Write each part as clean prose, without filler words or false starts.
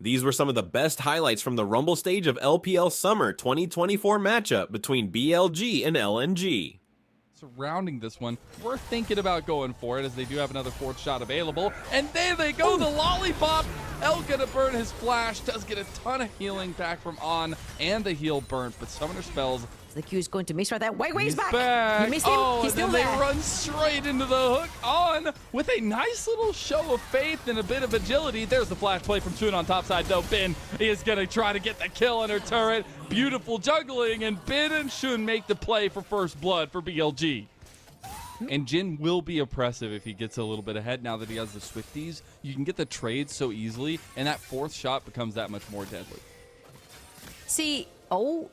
These were some of the best highlights from the Rumble stage of LPL Summer 2024 matchup between BLG and LNG. Surrounding this one, we're thinking about going for it as they do have another fourth shot available. And there they go, the lollipop. El gonna burn his flash, does get a ton of healing back from On and the heal burnt, but Summoner Spells. The Q is going to miss right there. Wait, he's back. back. You missed him. Oh, he's still and there. They run straight into the hook. On with a nice little show of faith and a bit of agility. There's the flash play from Shun on top side, though. Bin is going to try to get the kill on her turret. Beautiful juggling, and Bin and Shun make the play for first blood for BLG. And Jin will be oppressive if he gets a little bit ahead now that he has the Swifties. You can get the trades so easily, and that fourth shot becomes that much more deadly. See,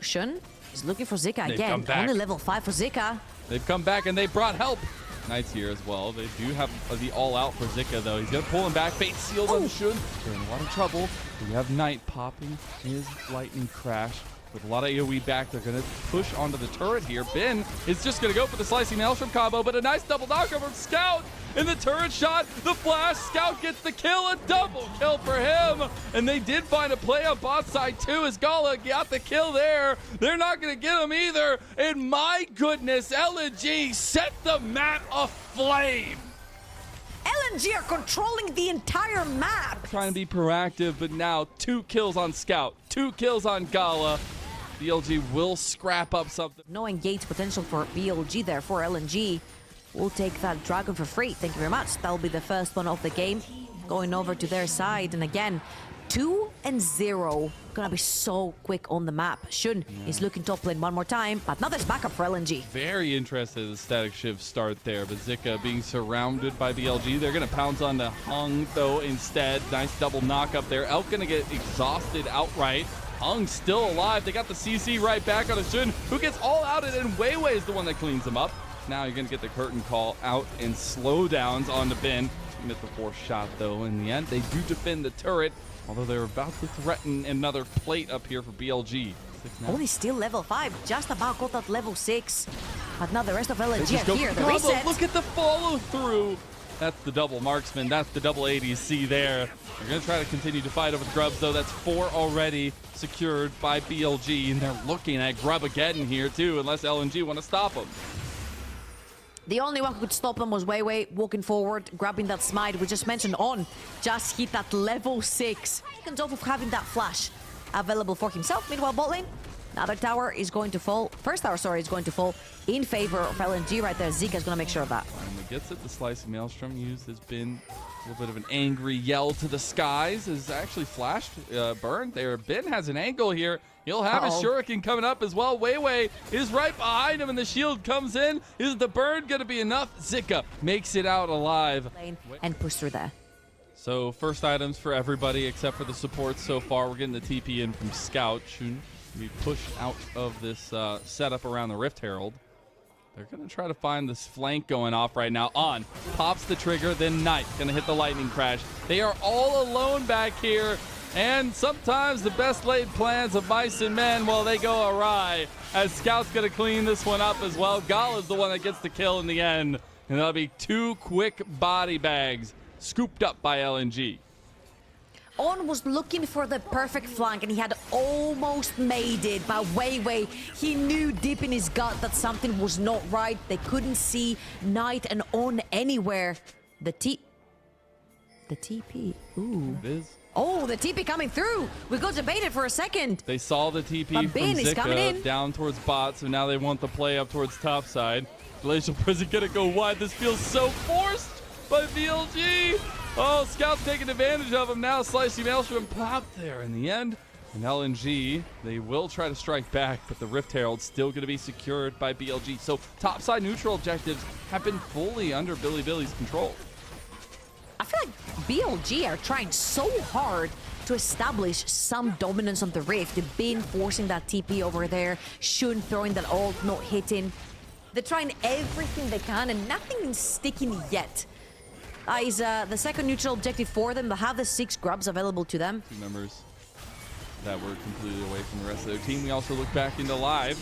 Shun is looking for Zika They've again. come back. Only level 5 for Zika. They've come back and they brought help. Knight's here as well. They do have the all-out for Zika, though. He's going to pull him back. Fate sealed on Shun. They're in a lot of trouble. We have Knight popping his lightning crash. With a lot of AoE back, they're going to push onto the turret here. Ben is just going to go for the slicing maelstrom combo, but a nice double knockover from Scout. In the turret shot, the flash, Scout gets the kill, a double kill for him. And they did find a play on bot side too, as Gala got the kill there. They're not going to get him either. And my goodness, LNG set the map aflame. LNG are controlling the entire map. Trying to be proactive, but now 2 kills on Scout, 2 kills on Gala. BLG will scrap up something. No engage potential for BLG there for LNG. We'll take that dragon for free. Thank you very much. That'll be the first one of the game. Going over to their side. And again, 2-0. Gonna be so quick on the map. Shun is looking top lane one more time, but now there's backup for LNG. Very interested in the static shift start there, but Zika being surrounded by BLG. They're gonna pounce on the Hung though instead. Nice double knock up there. Elk gonna get exhausted outright. Hung still alive. They got the CC right back on a Shun, who gets all outed, and Weiwei is the one that cleans him up. Now you're gonna get the curtain call out and slowdowns on the bin. Get the fourth shot though. In the end, they do defend the turret, although they're about to threaten another plate up here for BLG. Only still level 5, just about got that level 6. But now the rest of LNG just are here. The reset. Look at the follow through. That's the double marksman. That's the double ADC there. They're going to try to continue to fight over the grubs, though. That's 4 already secured by BLG, and they're looking at grub again here, too, unless LNG want to stop them. The only one who could stop them was Weiwei walking forward, grabbing that smite we just mentioned on. Just hit that level 6. Seconds off of having that flash available for himself. Meanwhile, bot lane, another tower is going to fall. First tower, sorry, is going to fall in favor of LNG right there. Zika's going to make sure of that. Finally gets it. The slicing maelstrom used has been a little bit of an angry yell to the skies. Is actually flash burned there. Ben has an angle here. He'll have his shuriken coming up as well. Weiwei is right behind him, and the shield comes in. Is the burn going to be enough? Zika makes it out alive. And push through there. So first items for everybody except for the supports so far. We're getting the TP in from Scout. Shun be pushed out of this setup around the Rift Herald. They're going to try to find this flank going off right now. On pops the trigger, then Knight going to hit the lightning crash. They are all alone back here. And sometimes the best laid plans of mice and men, well, they go awry. As Scout's going to clean this one up as well. Gala's the one that gets the kill in the end. And that'll be 2 quick body bags scooped up by LNG. On was looking for the perfect flank, and he had almost made it, but Weiwei, he knew deep in his gut that something was not right. They couldn't see Knight and On anywhere. The TP. Ooh. It is. Oh, the TP coming through. We got debated for a second. They saw the TP from Zika down towards bot, so now they want the play up towards top side. Glacial Prison gonna go wide. This feels so forced by BLG. Oh, Scout's taking advantage of him now. Slicey Maelstrom popped there in the end. And LNG, they will try to strike back, but the Rift Herald's still going to be secured by BLG. So topside neutral objectives have been fully under Bilibili's control. I feel like BLG are trying so hard to establish some dominance on the Rift. They've been forcing that TP over there. Shun throwing that ult, not hitting. They're trying everything they can, and nothing is sticking yet. Is the second neutral objective for them. They'll have the 6 grubs available to them. 2 members that were completely away from the rest of their team. We also look back into live.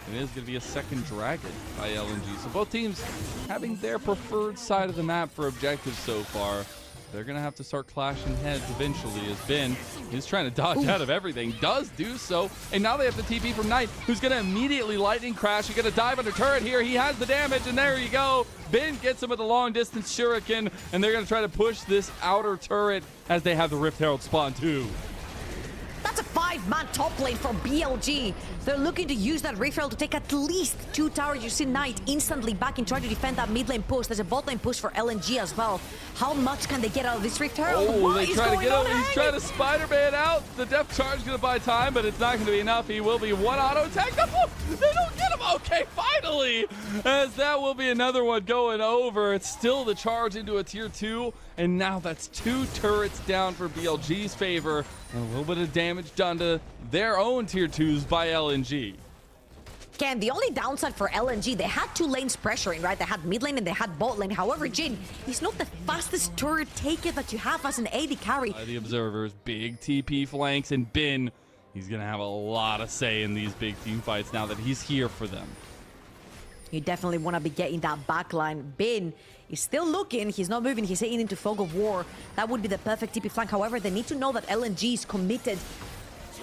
It is going to be a second dragon by LNG. So both teams having their preferred side of the map for objectives so far. they're going to have to start clashing heads eventually, as Ben is trying to dodge out of everything, does do so. And now they have the TP from Knight, who's going to immediately lightning crash. He's going to dive under turret here. He has the damage, and there you go. Ben gets him with a long distance shuriken, and they're going to try to push this outer turret as they have the Rift Herald spawn too. That's a 5-man top lane for BLG. They're looking to use that Rift Herald to take at least 2 towers. You see Knight instantly back and try to defend that mid lane push. There's a bot lane push for LNG as well. How much can they get out of this Rift Herald? Oh, they try to get him. He's trying to to Spider-Man out. The depth charge is going to buy time, but it's not going to be enough. He will be one auto attack. Oh, they don't get him. Okay, finally, as that will be another one going over. It's still the charge into a tier 2, and now that's 2 turrets down for BLG's favor, and a little bit of damage done to their own tier 2s by LNG. Ken, the only downside for LNG, they had 2 lanes pressuring, right? They had mid lane and they had bot lane. However, Jin, he's not the fastest turret taker that you have as an AD carry. By the observers, big TP flanks, and Ben, he's going to have a lot of say in these big team fights now that he's here for them. You definitely want to be getting that backline. Bin is still looking. He's not moving. He's hitting into Fog of War. That would be the perfect TP flank. However, they need to know that LNG is committed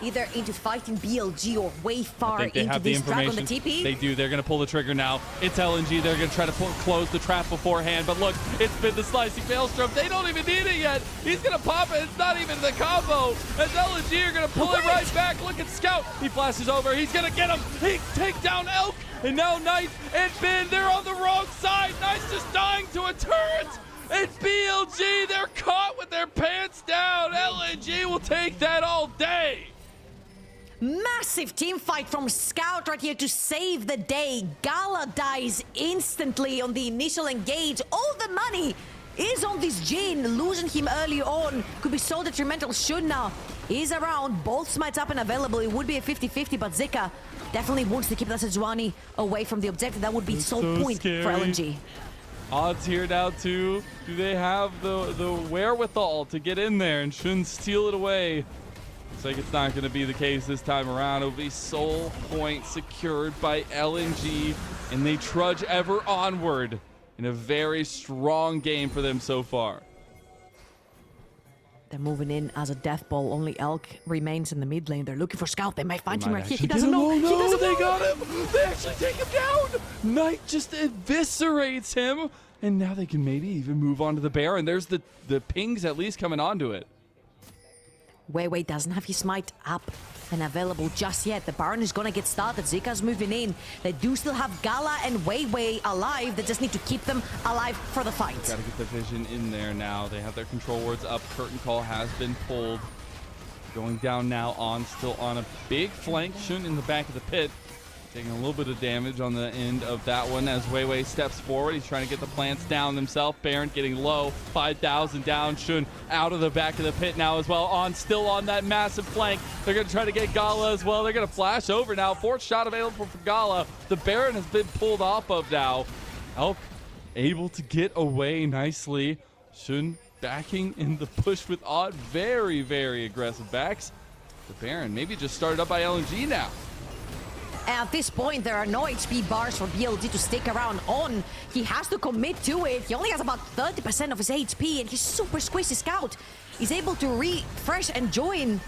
either into fighting BLG or way far into this drag on the TP. They do. They're going to pull the trigger now. It's LNG. They're going to try to close the trap beforehand. But look, it's been the slicing maelstrom. They don't even need it yet. He's going to pop it. It's not even the combo. As LNG are going to pull it right back. Look at Scout. He flashes over. He's going to get him. He take down Elk. And now Knight and Ben, they're on the wrong side. Knight's just dying to a turret. And BLG, they're caught with their pants down. LNG will take that all day. Massive team fight from Scout right here to save the day. Gala dies instantly on the initial engage. All the money is on this Jin. Losing him early on could be so detrimental. Shunna is around. Both smites up and available. It would be a 50-50, but Zika definitely wants to keep that Sejuani away from the objective. That would be so point scary for LNG. Odds here now too. Do they have the wherewithal to get in there and shouldn't steal it away? Looks like it's not going to be the case this time around. It'll be soul point secured by LNG, and they trudge ever onward in a very strong game for them so far. They're moving in as a death ball. Only Elk remains in the mid lane. They're looking for Scout. They might find him right here. He doesn't know. He doesn't know. They got him. They actually take him down. Knight just eviscerates him. And now they can maybe even move on to the Baron. There's the pings at least coming onto it. Wei doesn't have his smite up and available just yet. The Baron is going to get started. Zika's moving in. They do still have Gala and Wei alive. They just need to keep them alive for the fight. Got to get the vision in there now. They have their control wards up. Curtain call has been pulled. Going down now still on a big flank. Shun in the back of the pit. Taking a little bit of damage on the end of that one as Wei steps forward. He's trying to get the plants down himself. Baron getting low. 5,000 down. Shun out of the back of the pit now as well. Still on that massive flank. They're going to try to get Gala as well. They're going to flash over now. 4th shot available for Gala. The Baron has been pulled off of now. Elk able to get away nicely. Shun backing in the push with Odd. Very, very aggressive backs. The Baron maybe just started up by LNG now. At this point, there are no HP bars for BLG to stick around on. He has to commit to it. He only has about 30% of his HP, and he's super squishy Scout. He's able to refresh and join.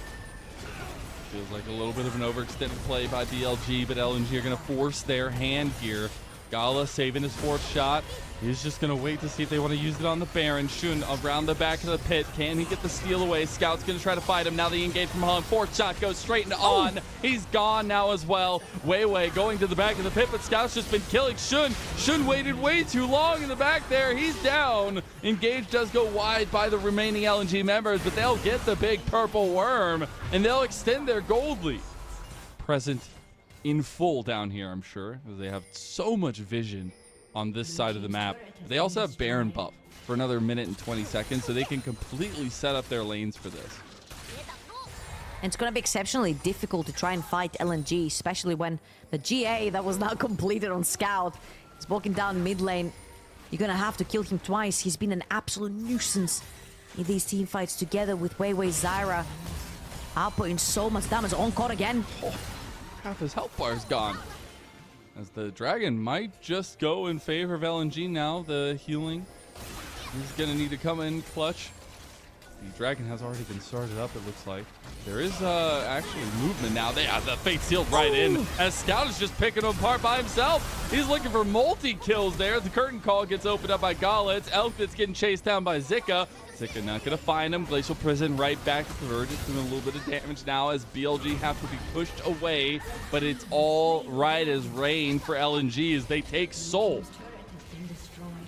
Feels like a little bit of an overextended play by BLG, but LNG are going to force their hand here. Gala saving his 4th shot. He's just going to wait to see if they want to use it on the Baron. Shun around the back of the pit. Can he get the steal away? Scout's going to try to fight him. Now the engage from Hung. 4th shot goes straight into On. He's gone now as well. Wei going to the back of the pit, but Scout's just been killing Shun. Shun waited way too long in the back there. He's down. Engage does go wide by the remaining LNG members, but they'll get the big purple worm, and they'll extend their gold lead. Present in full down here, I'm sure, because they have so much vision on this side of the map. They also have Baron buff for another minute and 20 seconds, so they can completely set up their lanes for this. And it's going to be exceptionally difficult to try and fight LNG, especially when the GA that was not completed on Scout is walking down mid lane. You're going to have to kill him twice. He's been an absolute nuisance in these team fights together with Wei Zyra. Outputting so much damage. On caught again. Half his health bar is gone. As the Dragon might just go in favor of LNG now. The healing is going to need to come in clutch The dragon has already been started up, it looks like. There is actually movement now. They have the fate sealed right in as Scout is just picking them apart by himself. He's looking for multi-kills there. The curtain call gets opened up by Gala. It's Elk that's getting chased down by Zika. Zika not going to find him. Glacial Prison right back to Converge. It's doing a little bit of damage now as BLG have to be pushed away. But it's all right as rain for LNG as they take Soul.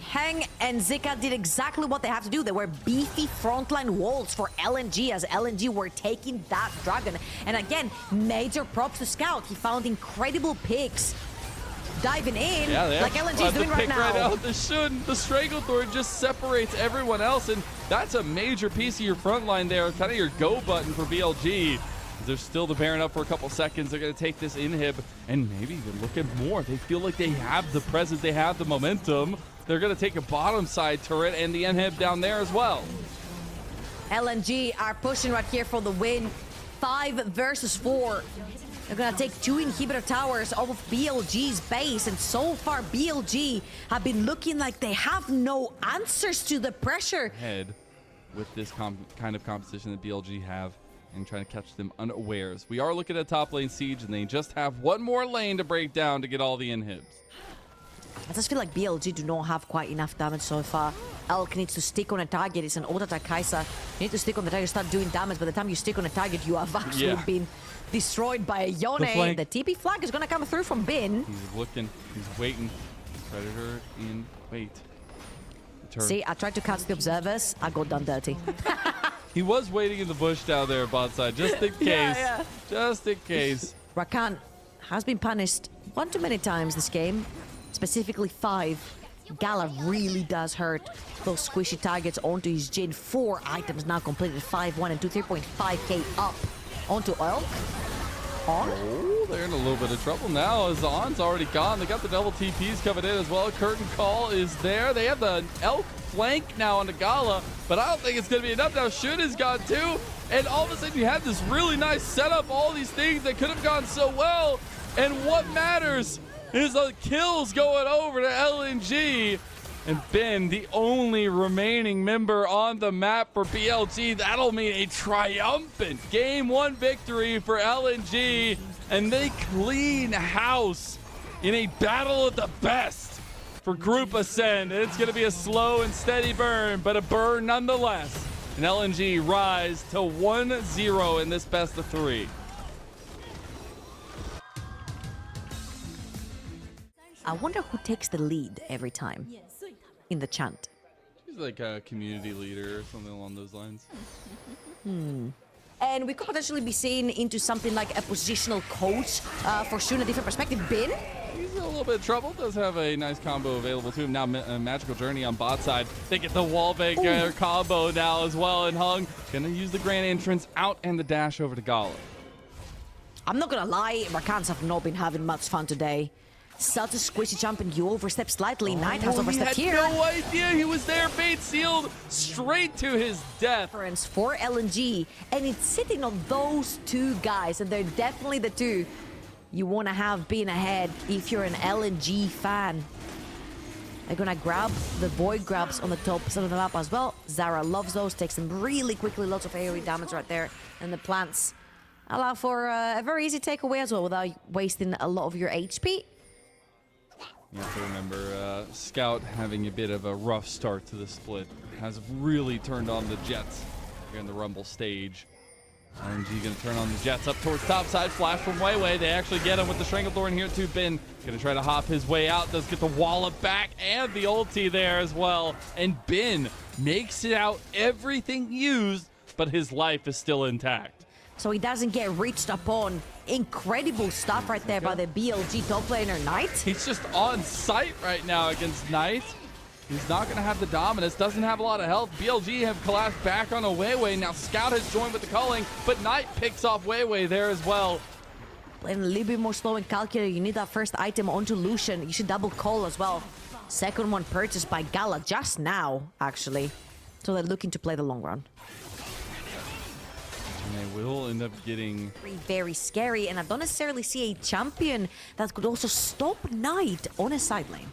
Hang and Zika did exactly what they have to do. They were beefy frontline walls for LNG as LNG were taking that dragon. And again, major props to Scout. He found incredible picks. Diving in, like LNG is doing right now. Right out. The Stranglethorn just separates everyone else, and that's a major piece of your front line there. Kind of your go button for BLG. They're still the Baron up for a couple seconds. They're going to take this inhib and maybe even look at more. They feel like they have the presence, they have the momentum. They're going to take a bottom side turret and the inhib down there as well. LNG are pushing right here for the win. 5 versus 4. They're going to take 2 inhibitor towers off of BLG's base. And so far, BLG have been looking like they have no answers to the pressure. Head with this kind of competition that BLG have and trying to catch them unawares. We are looking at top lane siege, and they just have one more lane to break down to get all the inhibs. I just feel like BLG do not have quite enough damage so far. Elk needs to stick on a target. It's an auto attack Kai'Sa. You need to stick on the target, start doing damage. By the time you stick on a target, you have actually been destroyed by a Yone. The TP flag is going to come through from Bin. He's looking. He's waiting. Predator in wait. See, I tried to catch the observers. I got done dirty. He was waiting in the bush down there, bot side, just in case. Just in case. Rakan has been punished one too many times this game. Specifically 5. Gala really does hurt those squishy targets onto his Jin. 4 items now completed. 5, 1, and 2, 3.5k up onto Elk. On. Oh, they're in a little bit of trouble now as the On's already gone. They got the double TPs coming in as well. Curtain call is there. They have the Elk flank now on the Gala, but I don't think it's going to be enough. Now Shun is gone too, and all of a sudden you have this really nice setup, all these things that could have gone so well, and what matters is the kills going over to LNG. And Ben, the only remaining member on the map for BLG, that'll mean a triumphant Game 1 victory for LNG, and they clean house in a battle of the best for Group Ascend. It's going to be a slow and steady burn, but a burn nonetheless. And LNG rise to 1-0 in this best of 3. I wonder who takes the lead every time in the chant. She's like a community leader or something along those lines. And we could potentially be seeing into something like a positional coach for Shun, a different perspective. Bin? He's in a little bit of trouble. Does have a nice combo available to him. Now Magical Journey on bot side. They get the wallbang combo now as well. And Hung gonna use the grand entrance out and the dash over to Gala. I'm not gonna lie, Rakans have not been having much fun today. Such a squishy jump and you overstep slightly. Knight has overstepped here. He had no idea he was there. Fate sealed straight to his death. For LNG, and it's sitting on those 2 guys, and they're definitely the 2 you want to have being ahead if you're an LNG fan. They're gonna grab the void grabs on the top side of the map as well. Zara loves those, takes them really quickly, lots of AoE damage right there, and the plants allow for a very easy takeaway as well without wasting a lot of your HP. You have to remember, Scout having a bit of a rough start to the split has really turned on the Jets here in the Rumble stage. RNG going to turn on the Jets up towards top side. Flash from Weiwei. They actually get him with the Stranglethorn here too. Ben going to try to hop his way out. Does get the wallop back and the ulti there as well. And Ben makes it out, everything used, but his life is still intact. So he doesn't get reached upon. Incredible stuff right there by the BLG top laner Knight. He's just on site right now against Knight. He's not going to have the dominance, doesn't have a lot of health. BLG have collapsed back on a Weiwei. Now Scout has joined with the culling, but Knight picks off Weiwei there as well. Playing a little bit more slow and calculated. You need that first item onto Lucian. You should double call as well. Second one purchased by Gala just now, actually. So they're looking to play the long run. And they will end up getting... Very scary, and I don't necessarily see a champion that could also stop Knight on a side lane.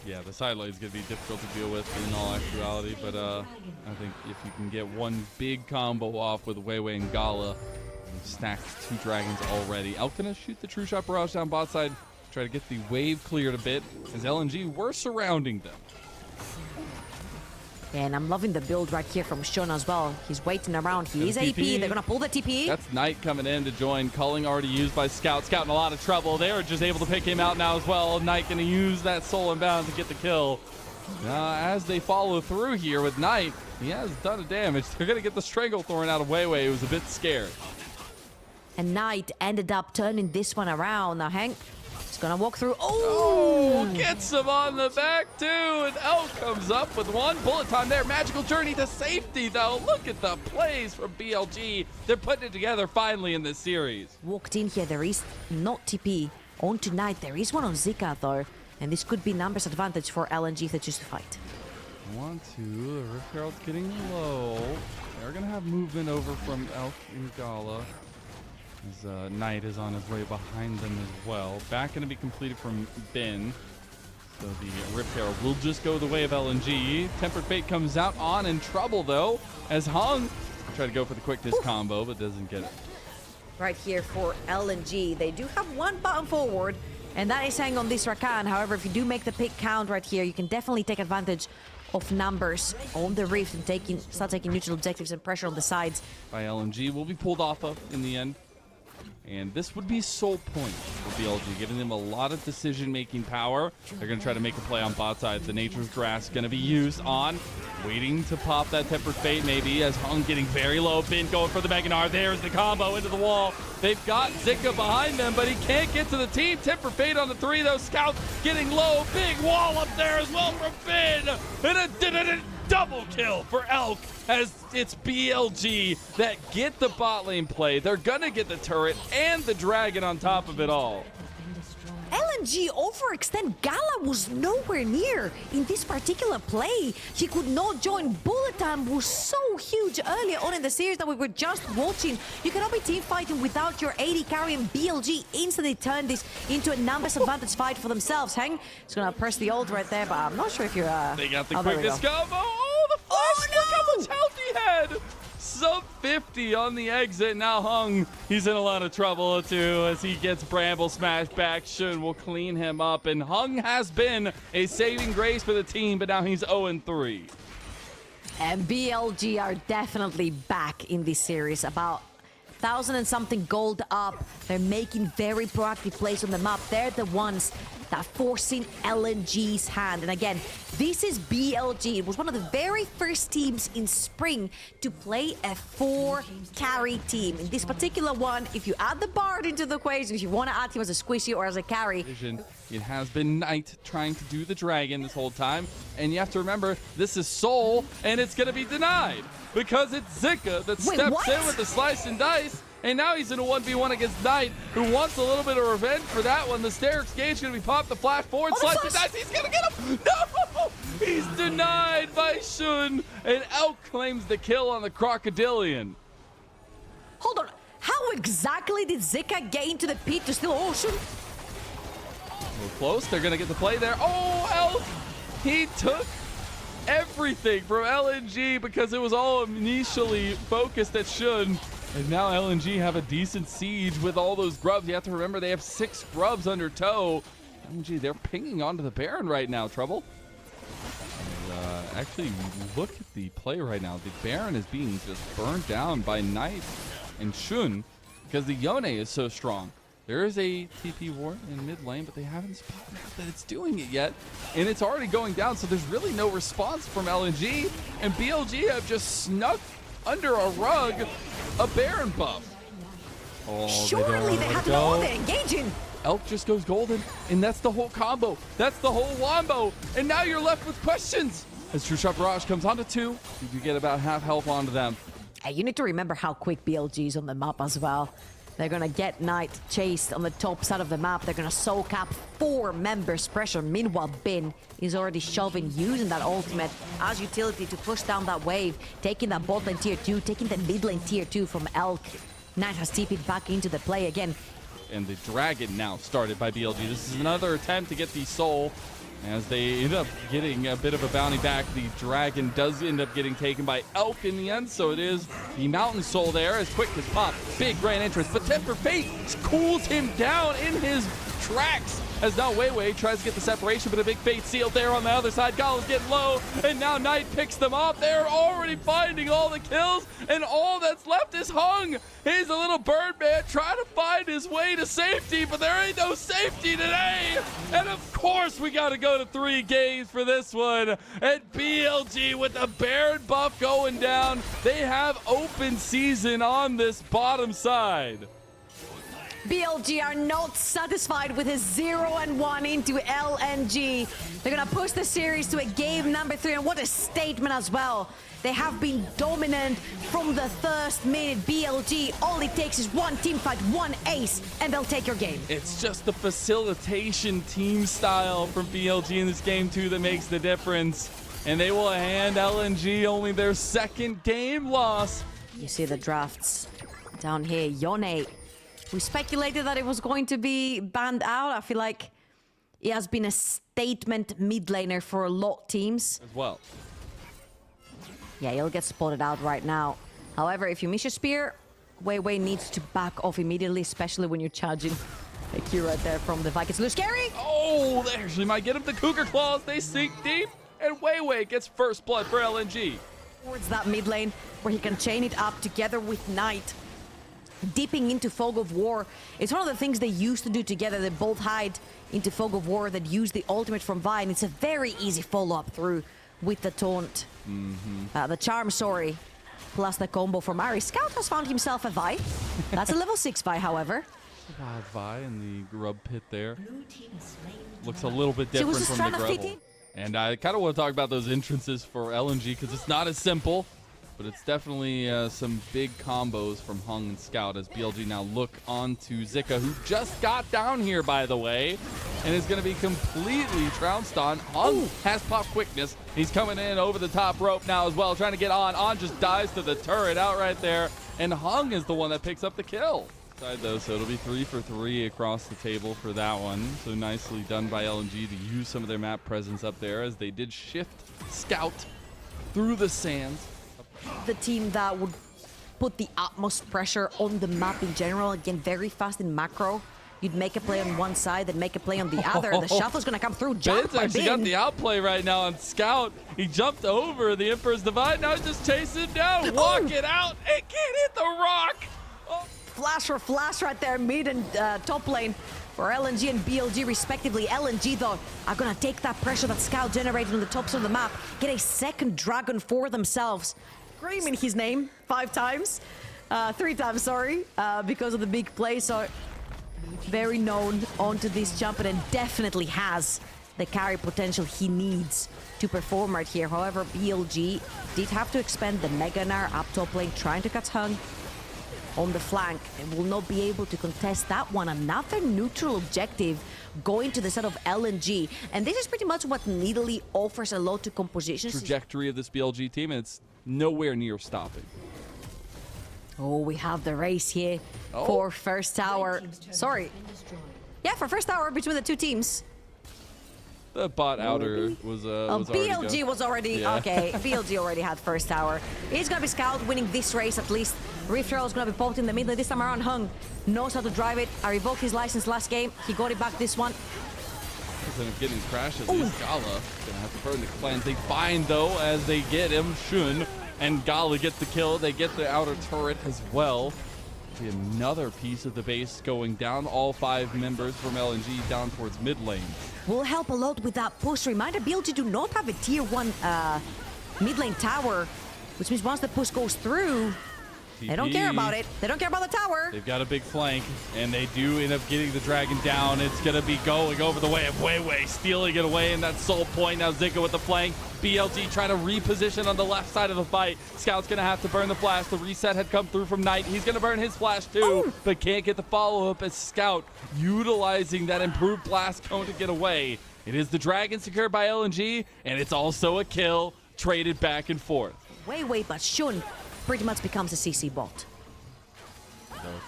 Yeah, the side lane is going to be difficult to deal with in all actuality, but I think if you can get one big combo off with Weiwei and Gala, you've stacked 2 dragons already. Elk going to shoot the True Shot Barrage down bot side, try to get the wave cleared a bit, as LNG were surrounding them. And I'm loving the build right here from Shun as well. He's waiting around. He is AP. They're going to pull the TP. That's Knight coming in to join. Culling already used by Scout. Scout in a lot of trouble. They are just able to pick him out now as well. Knight going to use that soul inbound to get the kill. As they follow through here with Knight, he has done a damage. They're going to get the Stranglethorn out of Weiwei, who was a bit scared. And Knight ended up turning this one around. Now Hank is going to walk through. Oh! Gets him on the back too, and Elk comes up with 1 bullet time there. Magical journey to safety though. Look at the plays from BLG. They're putting it together finally in this series. Walked in here. There is not TP on Knight. There is one on Zika though. And this could be numbers advantage for LNG if they choose to fight. 1, 2, the Rift Herald's getting low. They're gonna have movement over from Elk and Gala. As Knight is on his way behind them as well. Back going to be completed from Ben. So the Rift Herald will just go the way of LNG. Tempered Fate comes out on in trouble though, as Hung try to go for the quickness combo, but doesn't get it. Right here for LNG. They do have 1 button forward, and that is Hang on this Rakan. However, if you do make the pick count right here, you can definitely take advantage of numbers on the Rift and start taking neutral objectives and pressure on the sides. By LNG will be pulled off of in the end. And this would be soul point for BLG, giving them a lot of decision-making power. They're going to try to make a play on bot side. The Nature's Grass going to be used on, waiting to pop that Tempered Fate maybe, as Hung getting very low. Bin going for the Meganar. There's the combo into the wall. They've got Zika behind them, but he can't get to the team. Tempered Fate on the 3, though. Scout getting low. Big wall up there as well from Bin. And a double kill for Elk, as it's BLG that get the bot lane play. They're gonna get the turret and the dragon on top of it all. LNG overextend. Gala was nowhere near in this particular play. He could not join. Bullet time was so huge earlier on in the series that we were just watching. You cannot be team fighting without your AD carry, and BLG instantly turned this into a numbers advantage fight for themselves. Hang, it's gonna press the ult right there, but I'm not sure if you're They got the quickest combo. Oh, the flash! Look how much health he had. Sub 50 on the exit. Now Hung, he's in a lot of trouble too, as he gets Bramble smashed back. Shun will clean him up, and Hung has been a saving grace for the team, but now he's 0-3. And BLG are definitely back in this series. About 1,000 and something gold up. They're making very proactive plays on the map. They're the ones that forcing LNG's hand. And again, this is BLG. It was one of the very first teams in spring to play a 4-carry team. In this particular one, if you add the Bard into the equation, if you want to add him as a squishy or as a carry. It has been Knight trying to do the dragon this whole time. And you have to remember, this is Soul, and it's going to be denied because it's Zika that steps in with the slice and dice. And now he's in a 1v1 against Knight, who wants a little bit of revenge for that one. The Sterix Gauge going to be popped, the flash forward, slice and dice. He's going to get him. No! He's denied by Shun. And Elk claims the kill on the Crocodilian. Hold on. How exactly did Zika get into the pit to steal Ocean? A little close. They're going to get the play there. Oh, Elk! He took everything from LNG because it was all initially focused at Shun. And now LNG have a decent siege with all those grubs. You have to remember they have 6 grubs under tow. LNG, they're pinging onto the Baron right now, Trouble. And, actually, look at the play right now. The Baron is being just burned down by Knight and Shun because the Yone is so strong. There is a TP ward in mid lane, but they haven't spotted out that it's doing it yet. And it's already going down, so there's really no response from LNG. And BLG have just snuck under a rug a Baron buff. Oh, surely they have no, they're engaging. Elk just goes golden, and that's the whole combo. That's the whole wombo. And now you're left with questions. As True Shot Barrage comes onto 2, you get about half health onto them. Hey, you need to remember how quick BLG is on the map as well. They're going to get Knight chased on the top side of the map. They're going to soak up 4 members' pressure. Meanwhile, Bin is already shoving, using that ultimate as utility to push down that wave, taking that bot lane tier 2, taking the mid lane tier 2 from Elk. Knight has TP'd back into the play again. And the dragon now started by BLG. This is another attempt to get the soul. As they end up getting a bit of a bounty back, the Dragon does end up getting taken by Elk in the end, so it is the Mountain Soul there as quick as pop. Big grand entrance, but Temper Fate cools him down in his tracks as now Weiwei tries to get the separation, but a big Fate Seal there on the other side. Gala's getting low, and now Knight picks them off. They're already finding all the kills, and all that's left is Hung. He's a little Birdman trying to find his way to safety, but there ain't no safety today. And of course, we got to go to 3 games for this one. And BLG with the Baron buff going down. They have open season on this bottom side. BLG are not satisfied with a 0-1 into LNG. They're gonna push the series to a game number 3, and what a statement as well. They have been dominant from the first minute. BLG, all it takes is one team fight, one ace, and they'll take your game. It's just the facilitation team style from BLG in this game too that makes the difference. And they will hand LNG only their 2nd game loss. You see the drafts down here. Yone, we speculated that it was going to be banned out. I feel like he has been a statement mid laner for a lot of teams. As well. Yeah, he'll get spotted out right now. However, if you miss your spear, Weiwei needs to back off immediately, especially when you're charging a Q right there from the Vikings. A little scary! Oh, they actually might get him the Cougar Claws. They sink deep, and Weiwei gets first blood for LNG. Towards that mid lane, where he can chain it up together with Knight. Dipping into Fog of War. It's one of the things they used to do together. They both hide into Fog of War that use the ultimate from Vi, and it's a very easy follow-up through with the taunt. The charm, sorry, plus the combo from Ari. Scout has found himself a Vi. That's a level 6 Vi, however. Wild Vi in the grub pit there. Looks a little bit different from the Grubble. And I kind of want to talk about those entrances for LNG because it's not as simple, but it's definitely some big combos from Hung and Scout as BLG now look onto Zika, who just got down here, by the way, and is going to be completely trounced on. Hung has pop quickness. He's coming in over the top rope now as well, trying to get on. On just dives to the turret out right there, and Hung is the one that picks up the kill. Though, so it'll be 3 for 3 across the table for that one. So nicely done by LNG to use some of their map presence up there as they did shift Scout through the sands. The team that would put the utmost pressure on the map in general. Again, very fast in macro. You'd make a play on one side, then make a play on the other. The shuffle's gonna come through. Ben's actually got the outplay right now on Scout. He jumped over the Emperor's Divide. Now he's just chasing it down. Walk it out. It can't hit the rock. Oh. Flash for flash right there, mid and top lane for LNG and BLG respectively. LNG though are gonna take that pressure that Scout generated on the tops of the map, get a second dragon for themselves. Screaming his name 5 times, 3 times, sorry, because of the big play. So very known onto this jump and definitely has the carry potential he needs to perform right here. However, BLG did have to expend the Mega Gnar up top lane, trying to catch Hung on the flank, and will not be able to contest that one. Another neutral objective going to the set of LNG, and this is pretty much what Nidalee offers a lot to compositions. Trajectory of this BLG team, and it's nowhere near stopping. Oh, we have the race here for first tower. Sorry. Yeah, for first tower between the two teams. The bot outer was BLG was already okay. BLG already had first tower. It's gonna be Scout winning this race at least. Rift Trail is gonna be popped in the middle. This time around, Hung knows how to drive it. I revoked his license last game. He got it back this one. Instead of getting crashes, Gala gonna have to burn the clans. They find though as they get him. Shun and Gala get the kill. They get the outer turret as well. Another piece of the base going down. All 5 members from LNG down towards mid lane. Will help a lot with that push. Reminder, BLG do not have a tier 1 mid lane tower, which means once the push goes through, they don't care about it. They don't care about the tower. They've got a big flank, and they do end up getting the dragon down. It's going to be going over the way of Weiwei, stealing it away in that soul point. Now Zika with the flank. BLG trying to reposition on the left side of the fight. Scout's going to have to burn the flash. The reset had come through from Knight. He's going to burn his flash too, but can't get the follow-up as Scout utilizing that improved blast cone to get away. It is the dragon secured by LNG, and it's also a kill traded back and forth. Weiwei, but Shun pretty much becomes a CC bot.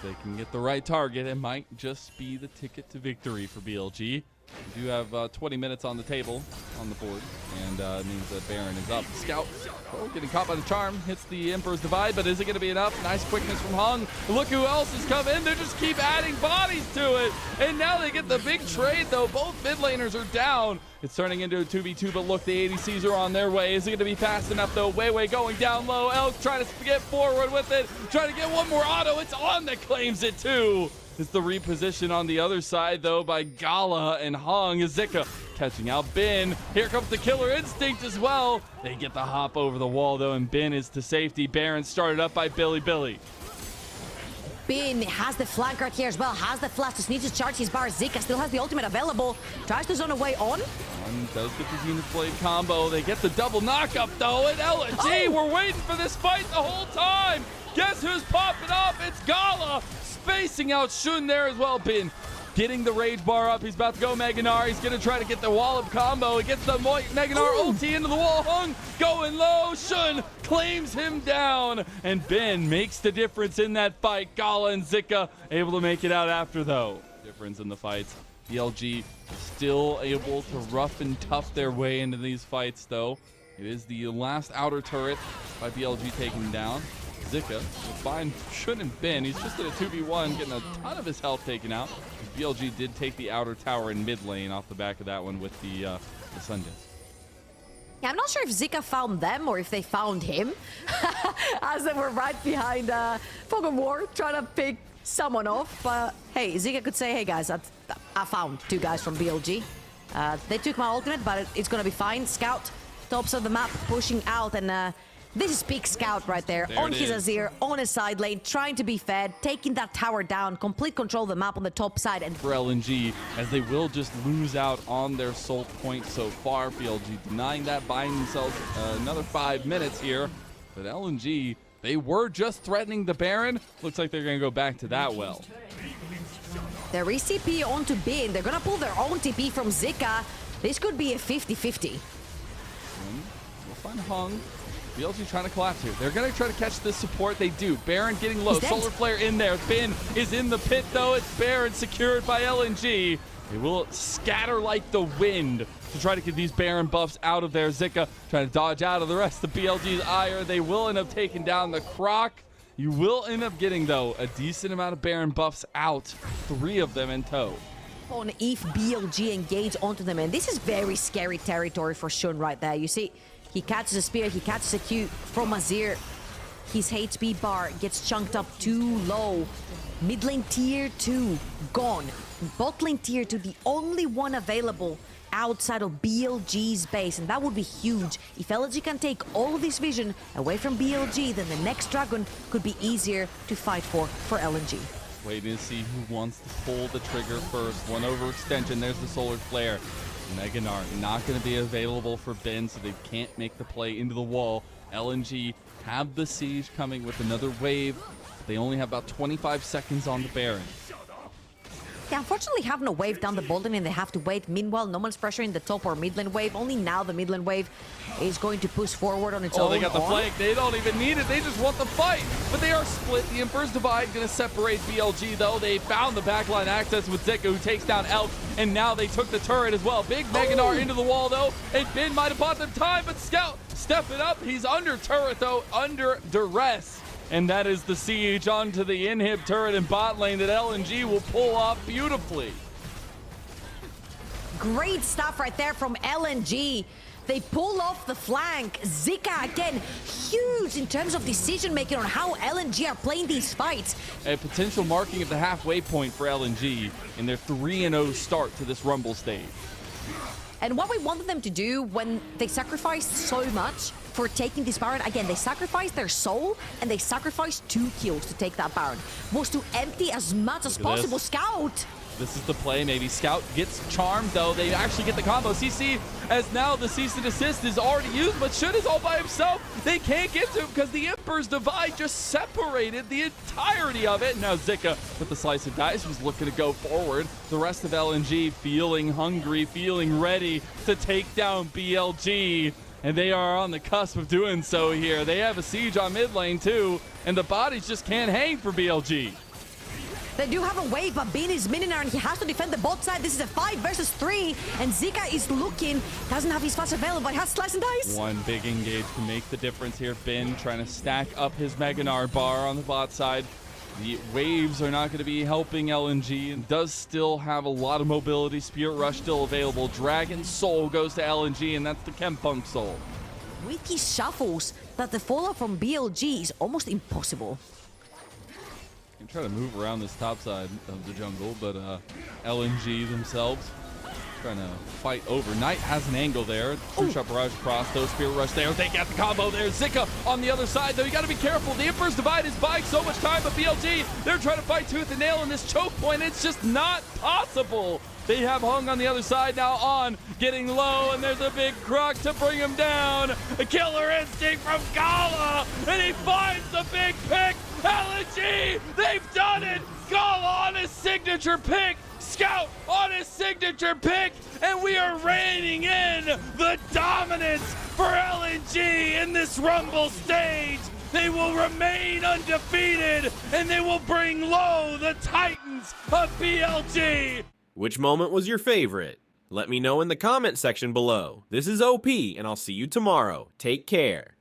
So If they can get the right target, it might just be the ticket to victory for BLG. We do have 20 minutes on the table, on the board, and it means that Baron is up. Scout, getting caught by the charm, hits the Emperor's Divide, but is it going to be enough? Nice quickness from Hung. Look who else has come in. They just keep adding bodies to it, and now they get the big trade, though. Both mid laners are down. It's turning into a 2v2, but look, the ADCs are on their way. Is it going to be fast enough, though? Way going down low. Elk trying to get forward with it, trying to get one more auto. It's on that claims it, too. It's the reposition on the other side, though, by Gala and Hung. Zika catching out Ben. Here comes the killer instinct as well. They get the hop over the wall, though, and Ben is to safety. Baron started up by Bilibili. Ben has the flank right here as well, has the flash, just needs to charge his bar. Zika still has the ultimate available, tries to zone away on. Does get the Unit Blade combo. They get the double knockup, though, and LNG, we're waiting for this fight the whole time. Guess who's popping up? It's Gala. Spacing out Shun there as well. Ben getting the rage bar up. He's about to go Meganar. He's going to try to get the wallop combo. He gets the Meganar ulti into the wall. Hung going low. Shun claims him down. And Ben makes the difference in that fight. Gala and Zika able to make it out after, though. Difference in the fights. BLG still able to rough and tough their way into these fights, though. It is the last outer turret by BLG taken down. Zika will find Shun and Ben. He's just in a 2v1, getting a ton of his health taken out. BLG did take the outer tower in mid lane off the back of that one with the Sundance. Yeah, I'm not sure if Zika found them or if they found him, as they were right behind Fog of War, trying to pick someone off. But hey, Zika could say, hey guys, I found two guys from BLG. They took my ultimate, but it's going to be fine. Scout, tops of the map, pushing out, and this is peak Scout right there on his Azir, on his side lane, trying to be fed, taking that tower down, complete control of the map on the top side. And for LNG, as they will just lose out on their soul point so far. BLG denying that, buying themselves another 5 minutes here. But LNG, they were just threatening the Baron. Looks like they're going to go back to that well. Their TP onto Ben. They're going to pull their own TP from Zika. This could be a 50-50. We'll find Hung. BLG trying to collapse here. They're going to try to catch this support. They do. Baron getting low. Solar Flare in there. Ben is in the pit, though. It's Baron secured by LNG. They will scatter like the wind to try to get these Baron buffs out of there. Zika trying to dodge out of the rest of BLG's ire. They will end up taking down the Croc. You will end up getting, though, a decent amount of Baron buffs out. 3 of them in tow. On if BLG engage onto them, and this is very scary territory for Shun right there. You see, he catches a spear, he catches a Q from Azir. His HP bar gets chunked up too low. Mid lane tier 2, gone. Bot lane tier 2, the only one available outside of BLG's base, and that would be huge. If LNG can take all of this vision away from BLG, then the next dragon could be easier to fight for LNG. Waiting to see who wants to pull the trigger first. One overextension, there's the solar flare. Meganar not going to be available for Ben, so they can't make the play into the wall. LNG have the siege coming with another wave. They only have about 25 seconds on the Baron. They unfortunately have no wave down the bot lane and they have to wait. Meanwhile, no one's pressuring the top or mid lane wave. Only now the mid lane wave is going to push forward on its own. Oh, they got the flank. They don't even need it. They just want the fight. But they are split. The Emperor's Divide going to separate BLG, though. They found the backline access with Zika, who takes down Elk. And now they took the turret as well. Big Meganar into the wall, though. And Ben might have bought them time, but Scout stepping up. He's under turret, though, under duress. And that is the siege onto the inhib turret and bot lane that LNG will pull off beautifully. Great stuff right there from LNG. They pull off the flank. Zika, again, huge in terms of decision-making on how LNG are playing these fights. A potential marking at the halfway point for LNG in their 3-0 start to this Rumble stage. And what we wanted them to do when they sacrificed so much for taking this Baron, again, they sacrificed their soul and they sacrificed 2 kills to take that Baron, was to empty as much as possible. Scout! This is the play. Maybe Scout gets charmed, though. They actually get the combo. CC, as now the cease and desist is already used, but Shun is all by himself. They can't get to him because the Emperor's Divide just separated the entirety of it. Now Zika with the slice and dice was looking to go forward. The rest of LNG feeling hungry, feeling ready to take down BLG. And they are on the cusp of doing so here. They have a siege on mid lane too, and the bodies just can't hang for BLG. They do have a wave, but Bin is minion and he has to defend the bot side. This is a 5 versus 3, and Zika is looking. Doesn't have his flash available, but has slice and dice. One big engage can make the difference here. Bin trying to stack up his Meganar bar on the bot side. The waves are not going to be helping LNG, and does still have a lot of mobility. Spirit Rush still available. Dragon Soul goes to LNG, and that's the Chempunk Soul. With his shuffles, that the fallout from BLG is almost impossible. You can try to move around this top side of the jungle, but LNG themselves trying to fight over. Knight has an angle there. True Shot Barrage across, though. Spirit Rush there. They get the combo there. Zika on the other side, though. You got to be careful. The Emperor's Divide is buying so much time, but BLG, they're trying to fight tooth and nail in this choke point. It's just not possible. They have Hung on the other side now on, getting low, and there's a big Croc to bring him down. A Killer Instinct from Gala, and he finds the big pick. LNG, they've done it. Gala on his signature pick. Scout on his signature pick, and we are reining in the dominance for LNG in this Rumble stage. They will remain undefeated, and they will bring low the Titans of BLG. Which moment was your favorite? Let me know in the comment section below. This is OP, and I'll see you tomorrow. Take care.